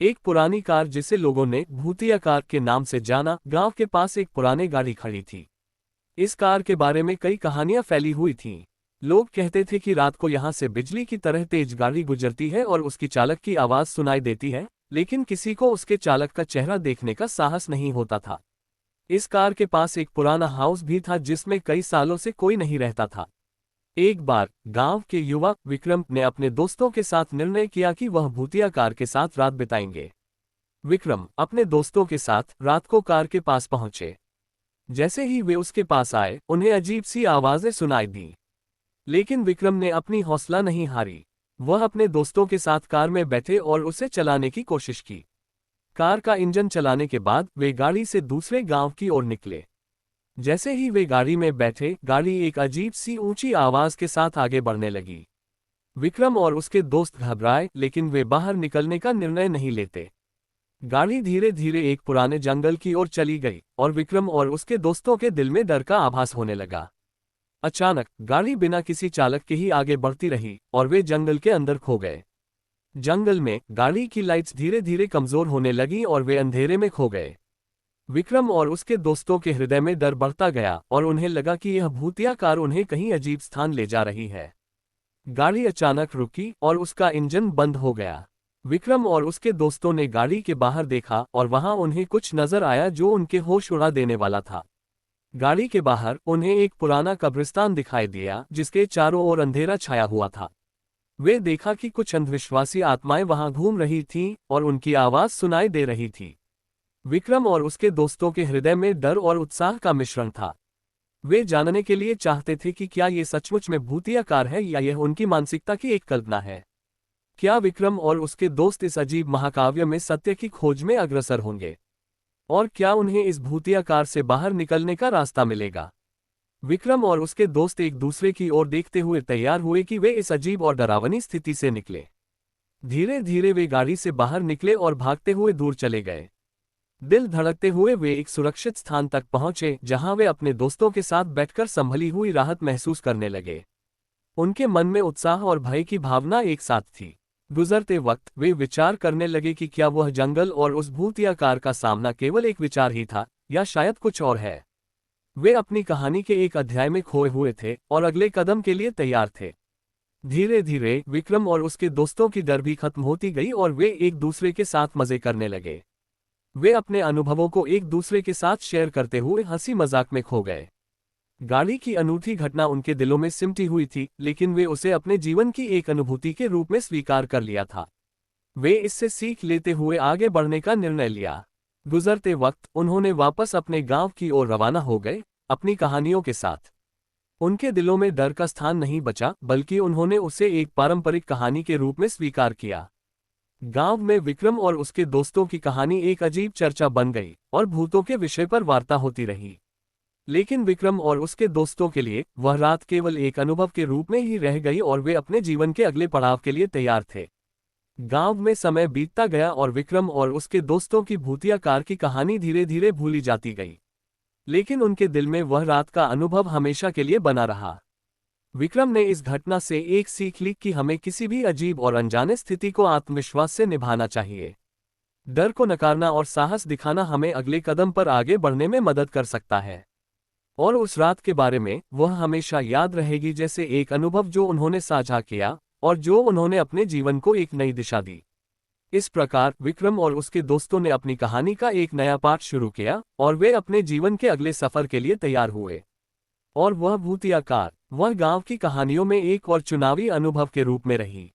एक पुरानी कार जिसे लोगों ने भूतिया कार के नाम से जाना, गांव के पास एक पुरानी गाड़ी खड़ी थी। इस कार के बारे में कई कहानियां फैली हुई थीं। लोग कहते थे कि रात को यहां से बिजली की तरह तेज गाड़ी गुजरती है और उसकी चालक की आवाज सुनाई देती है, लेकिन किसी को उसके चालक का चेहरा देखने का साहस नहीं होता था। इस कार के पास एक पुराना हाउस भी था जिसमें कई सालों से कोई नहीं रहता था। एक बार गांव के युवक विक्रम ने अपने दोस्तों के साथ निर्णय किया कि वह भूतिया कार के साथ रात बिताएंगे। विक्रम अपने दोस्तों के साथ रात को कार के पास पहुंचे। जैसे ही वे उसके पास आए, उन्हें अजीब सी आवाजें सुनाई दी। लेकिन विक्रम ने अपनी हौसला नहीं हारी। वह अपने दोस्तों के साथ कार में बैठे और उसे चलाने की कोशिश की। कार का इंजन चलाने के बाद वे गाड़ी से दूसरे गांव की ओर निकले। जैसे ही वे गाड़ी में बैठे, गाड़ी एक अजीब सी ऊंची आवाज के साथ आगे बढ़ने लगी। विक्रम और उसके दोस्त घबराए, लेकिन वे बाहर निकलने का निर्णय नहीं लेते। गाड़ी धीरे धीरे एक पुराने जंगल की ओर चली गई और विक्रम और उसके दोस्तों के दिल में डर का आभास होने लगा। अचानक गाड़ी बिना किसी चालक के ही आगे बढ़ती रही और वे जंगल के अंदर खो गए। जंगल में गाड़ी की लाइट्स धीरे धीरे कमजोर होने लगी और वे अंधेरे में खो गए। विक्रम और उसके दोस्तों के हृदय में डर बढ़ता गया और उन्हें लगा कि यह भूतिया कार उन्हें कहीं अजीब स्थान ले जा रही है। गाड़ी अचानक रुकी और उसका इंजन बंद हो गया। विक्रम और उसके दोस्तों ने गाड़ी के बाहर देखा और वहां उन्हें कुछ नजर आया जो उनके होश उड़ा देने वाला था। गाड़ी के बाहर उन्हें एक पुराना कब्रिस्तान दिखाई दिया जिसके चारों ओर अंधेरा छाया हुआ था। वे देखा कि कुछ अंधविश्वासी आत्माएं वहां घूम रही थीं और उनकी आवाज सुनाई दे रही थी। विक्रम और उसके दोस्तों के हृदय में डर और उत्साह का मिश्रण था। वे जानने के लिए चाहते थे कि क्या ये सचमुच में भूतिया कार है या यह उनकी मानसिकता की एक कल्पना है। क्या विक्रम और उसके दोस्त इस अजीब महाकाव्य में सत्य की खोज में अग्रसर होंगे? और क्या उन्हें इस भूतिया कार से बाहर निकलने का रास्ता मिलेगा? विक्रम और उसके दोस्त एक दूसरे की ओर देखते हुए तैयार हुए कि वे इस अजीब और डरावनी स्थिति से निकले। धीरे धीरे वे गाड़ी से बाहर निकले और भागते हुए दूर चले गए। दिल धड़कते हुए वे एक सुरक्षित स्थान तक पहुंचे जहां वे अपने दोस्तों के साथ बैठकर संभली हुई राहत महसूस करने लगे। उनके मन में उत्साह और भय की भावना एक साथ थी। गुजरते वक्त वे विचार करने लगे कि क्या वह जंगल और उस भूतिया कार का सामना केवल एक विचार ही था या शायद कुछ और है। वे अपनी कहानी के एक अध्याय में खोए हुए थे और अगले कदम के लिए तैयार थे। धीरे धीरे विक्रम और उसके दोस्तों की डर भी खत्म होती गई और वे एक दूसरे के साथ मजे करने लगे। वे अपने अनुभवों को एक दूसरे के साथ शेयर करते हुए हंसी मजाक में खो गए। गाड़ी की अनूठी घटना उनके दिलों में सिमटी हुई थी, लेकिन वे उसे अपने जीवन की एक अनुभूति के रूप में स्वीकार कर लिया था। वे इससे सीख लेते हुए आगे बढ़ने का निर्णय लिया। गुजरते वक्त उन्होंने वापस अपने गांव की ओर रवाना हो गए, अपनी कहानियों के साथ। उनके दिलों में डर का स्थान नहीं बचा, बल्कि उन्होंने उसे एक पारंपरिक कहानी के रूप में स्वीकार किया। गांव में विक्रम और उसके दोस्तों की कहानी एक अजीब चर्चा बन गई और भूतों के विषय पर वार्ता होती रही। लेकिन विक्रम और उसके दोस्तों के लिए वह रात केवल एक अनुभव के रूप में ही रह गई और वे अपने जीवन के अगले पड़ाव के लिए तैयार थे। गांव में समय बीतता गया और विक्रम और उसके दोस्तों की भूतिया कार की कहानी धीरे धीरे भूली जाती गई, लेकिन उनके दिल में वह रात का अनुभव हमेशा के लिए बना रहा। विक्रम ने इस घटना से एक सीख ली कि हमें किसी भी अजीब और अनजाने स्थिति को आत्मविश्वास से निभाना चाहिए। डर को नकारना और साहस दिखाना हमें अगले कदम पर आगे बढ़ने में मदद कर सकता है। और उस रात के बारे में वह हमेशा याद रहेगी जैसे एक अनुभव जो उन्होंने साझा किया और जो उन्होंने अपने जीवन को एक नई दिशा दी। इस प्रकार विक्रम और उसके दोस्तों ने अपनी कहानी का एक नया पाठ शुरू किया और वे अपने जीवन के अगले सफर के लिए तैयार हुए। और वह भूतिया कार, वह गांव की कहानियों में एक और चुनावी अनुभव के रूप में रही।